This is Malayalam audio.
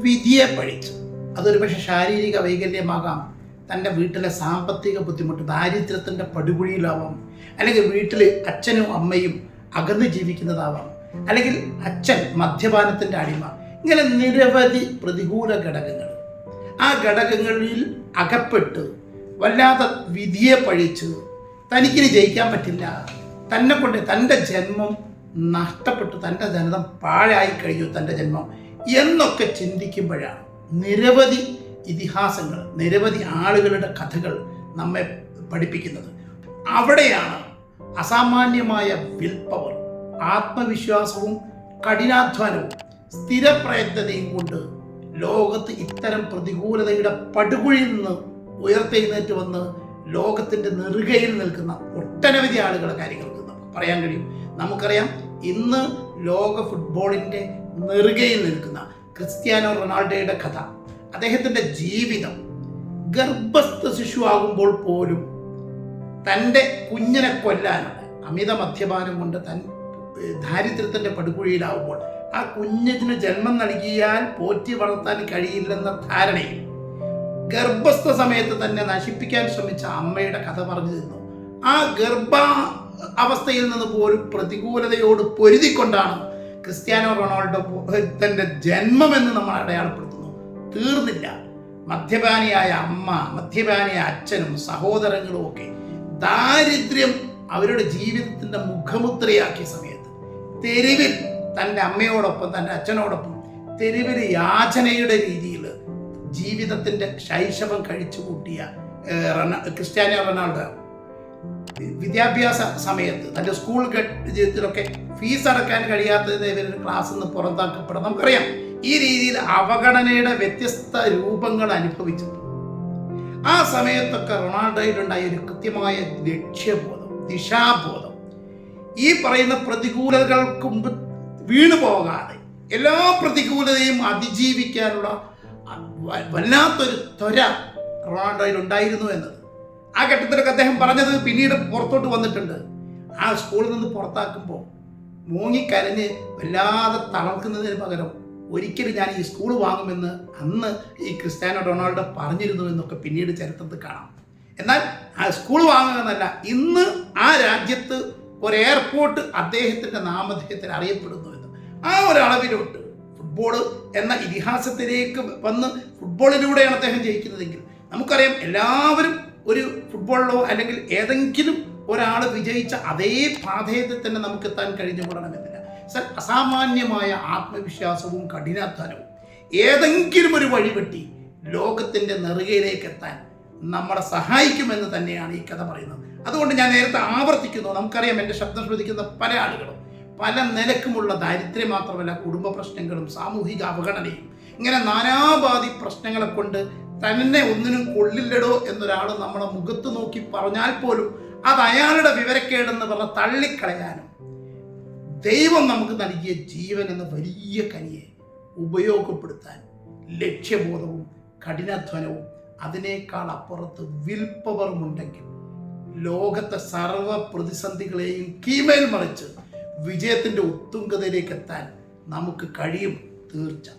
വിധിയെ പഴിച്ചു. അതൊരു പക്ഷേ ശാരീരിക വൈകല്യമാകാം, തൻ്റെ വീട്ടിലെ സാമ്പത്തിക ബുദ്ധിമുട്ട്, ദാരിദ്ര്യത്തിൻ്റെ പടുകുഴിയിലാവാം, അല്ലെങ്കിൽ വീട്ടിൽ അച്ഛനും അമ്മയും അകന്ന് ജീവിക്കുന്നതാവാം, അല്ലെങ്കിൽ അച്ഛൻ മദ്യപാനത്തിൻ്റെ അടിമ. ഇങ്ങനെ നിരവധി പ്രതികൂല ഘടകങ്ങൾ. ആ ഘടകങ്ങളിൽ അകപ്പെട്ട് വല്ലാതെ വിധിയെ പഴിച്ച് തനിക്കിനി ജയിക്കാൻ പറ്റില്ല, തന്നെ കൊണ്ട് തൻ്റെ ജന്മം നഷ്ടപ്പെട്ടു, തൻ്റെ ജനതം പാഴായി കഴിഞ്ഞു, തൻ്റെ ജന്മം എന്നൊക്കെ ചിന്തിക്കുമ്പോഴാണ് നിരവധി ഇതിഹാസങ്ങൾ, നിരവധി ആളുകളുടെ കഥകൾ നമ്മെ പഠിപ്പിക്കുന്നത്. അവിടെയാണ് അസാമാന്യമായ വിൽ പവർ, ആത്മവിശ്വാസവും കഠിനാധ്വാനവും സ്ഥിരപ്രയത്നതയും കൊണ്ട് ലോകത്ത് ഇത്തരം പ്രതികൂലതയുടെ പടുകുഴിയിൽ നിന്ന് ഉയർത്തെഴുന്നേറ്റ് വന്ന് ലോകത്തിൻ്റെ നെറുകയിൽ നിൽക്കുന്ന ഒട്ടനവധി ആളുകളുടെ കാര്യങ്ങൾക്ക് നമുക്ക് പറയാൻ കഴിയും. നമുക്കറിയാം, ഇന്ന് ലോക ഫുട്ബോളിൻ്റെ നെറുകയിൽ നിൽക്കുന്ന ക്രിസ്ത്യാനോ റൊണാൾഡോയുടെ കഥ. അദ്ദേഹത്തിൻ്റെ ജീവിതം ഗർഭസ്ഥ ശിശുവാകുമ്പോൾ പോലും തൻ്റെ കുഞ്ഞിനെ കൊല്ലാനുള്ള അമിത മദ്യപാനം കൊണ്ട് ദാരിദ്ര്യത്തിൻ്റെ പടുകുഴിയിലാവുമ്പോൾ ആ കുഞ്ഞിന് ജന്മം നൽകിയാൽ പോറ്റി വളർത്താൻ കഴിയില്ലെന്ന ധാരണയിൽ ഗർഭസ്ഥ സമയത്ത് തന്നെ നശിപ്പിക്കാൻ ശ്രമിച്ച അമ്മയുടെ കഥ പറഞ്ഞു തരുന്നു. ആ അവസ്ഥയിൽ നിന്ന് പോലും പ്രതികൂലതയോട് പൊരുതിക്കൊണ്ടാണ് ക്രിസ്ത്യാനോ റൊണാൾഡോ തൻ്റെ ജന്മമെന്ന് നമ്മൾ അടയാളപ്പെടുത്തുന്നു. തീർന്നില്ല. മദ്യപാനിയായ അമ്മ, മദ്യപാനിയായ അച്ഛനും സഹോദരങ്ങളും ഒക്കെ ദാരിദ്ര്യം അവരുടെ ജീവിതത്തിൻ്റെ മുഖമുദ്രയാക്കിയ സമയത്ത് തെരുവിൽ തൻ്റെ അമ്മയോടൊപ്പം തൻ്റെ അച്ഛനോടൊപ്പം തെരുവിൽ യാചനയുടെ രീതിയിൽ ജീവിതത്തിൻ്റെ ശൈശവം കഴിച്ചു കൂട്ടിയ ക്രിസ്ത്യാനോ റൊണാൾഡോ വിദ്യാഭ്യാസ സമയത്ത് തൻ്റെ സ്കൂൾ ജീവിതത്തിലൊക്കെ ഫീസ് അടക്കാൻ കഴിയാത്തതിന് ഇവരുടെ ക്ലാസ്സിൽ നിന്ന് പുറത്താക്കപ്പെടാം. നമുക്കറിയാം, ഈ രീതിയിൽ അവഗണനയുടെ വ്യത്യസ്ത രൂപങ്ങൾ അനുഭവിച്ചു. ആ സമയത്തൊക്കെ റൊണാൾഡോയിലുണ്ടായ ഒരു കൃത്യമായ ലക്ഷ്യബോധം, ദിശാബോധം, ഈ പറയുന്ന പ്രതികൂലതകൾക്ക് മുമ്പ് വീണു പോകാതെ എല്ലാ പ്രതികൂലതയും അതിജീവിക്കാനുള്ള വല്ലാത്തൊരു ത്വര റൊണാൾഡോയിൽ ഉണ്ടായിരുന്നു എന്നത് ആ ഘട്ടത്തിലൊക്കെ അദ്ദേഹം പറഞ്ഞത് പിന്നീട് പുറത്തോട്ട് വന്നിട്ടുണ്ട്. ആ സ്കൂളിൽ നിന്ന് പുറത്താക്കുമ്പോൾ മൂങ്ങിക്കരഞ്ഞ് വല്ലാതെ തളർക്കുന്നതിന് പകരം ഒരിക്കലും ഞാൻ ഈ സ്കൂൾ വാങ്ങുമെന്ന് അന്ന് ഈ ക്രിസ്ത്യാനോ റൊണാൾഡോ പറഞ്ഞിരുന്നു എന്നൊക്കെ പിന്നീട് ചരിത്രത്തിൽ കാണാം. എന്നാൽ ആ സ്കൂൾ വാങ്ങുക എന്നല്ല, ഇന്ന് ആ രാജ്യത്ത് ഒരു എയർപോർട്ട് അദ്ദേഹത്തിൻ്റെ നാമധേയത്തിൽ അറിയപ്പെടുന്നു എന്ന്. ആ ഒരളവിലോട്ട് ഫുട്ബോൾ എന്ന ഇതിഹാസത്തിലേക്ക് വന്ന് ഫുട്ബോളിലൂടെയാണ് അദ്ദേഹം ജയിക്കുന്നതെങ്കിൽ നമുക്കറിയാം, എല്ലാവരും ഒരു ഫുട്ബോളിലോ അല്ലെങ്കിൽ ഏതെങ്കിലും ഒരാൾ വിജയിച്ച അതേ പാതയത്തിൽ തന്നെ നമുക്ക് എത്താൻ കഴിഞ്ഞുകൊള്ളണമെന്നില്ല. അസാമാന്യമായ ആത്മവിശ്വാസവും കഠിനാധ്വാനവും ഏതെങ്കിലും ഒരു വഴിവെട്ടി ലോകത്തിൻ്റെ നെറുകയിലേക്ക് എത്താൻ നമ്മളെ സഹായിക്കുമെന്ന് തന്നെയാണ് ഈ കഥ പറയുന്നത്. അതുകൊണ്ട് ഞാൻ നേരത്തെ ആവർത്തിക്കുന്നു, നമുക്കറിയാം, എൻ്റെ ശബ്ദം ശ്രദ്ധിക്കുന്ന പല ആളുകളും പല നിലക്കുമുള്ള ദാരിദ്ര്യം മാത്രമല്ല, കുടുംബ പ്രശ്നങ്ങളും സാമൂഹിക അവഗണനയും, ഇങ്ങനെ നാനാഭാതി പ്രശ്നങ്ങളെ കൊണ്ട് തന്നെ ഒന്നിനും കൊള്ളില്ലടോ എന്നൊരാൾ നമ്മളെ മുഖത്ത് നോക്കി പറഞ്ഞാൽ പോലും അത് അയാളുടെ വിവരക്കേടെന്ന് പറഞ്ഞ് തള്ളിക്കളയാനും ദൈവം നമുക്ക് നൽകിയ ജീവൻ എന്ന വലിയ കനിയെ ഉപയോഗപ്പെടുത്താൻ ലക്ഷ്യബോധവും കഠിനാധ്വാനവും അതിനേക്കാൾ അപ്പുറത്ത് വിൽ പവറും ഉണ്ടെങ്കിൽ ലോകത്തെ സർവ്വ പ്രതിസന്ധികളെയും കീമേൽ മറിച്ച് വിജയത്തിൻ്റെ ഉത്തുംഗതയിലേക്ക് എത്താൻ നമുക്ക് കഴിയും, തീർച്ച.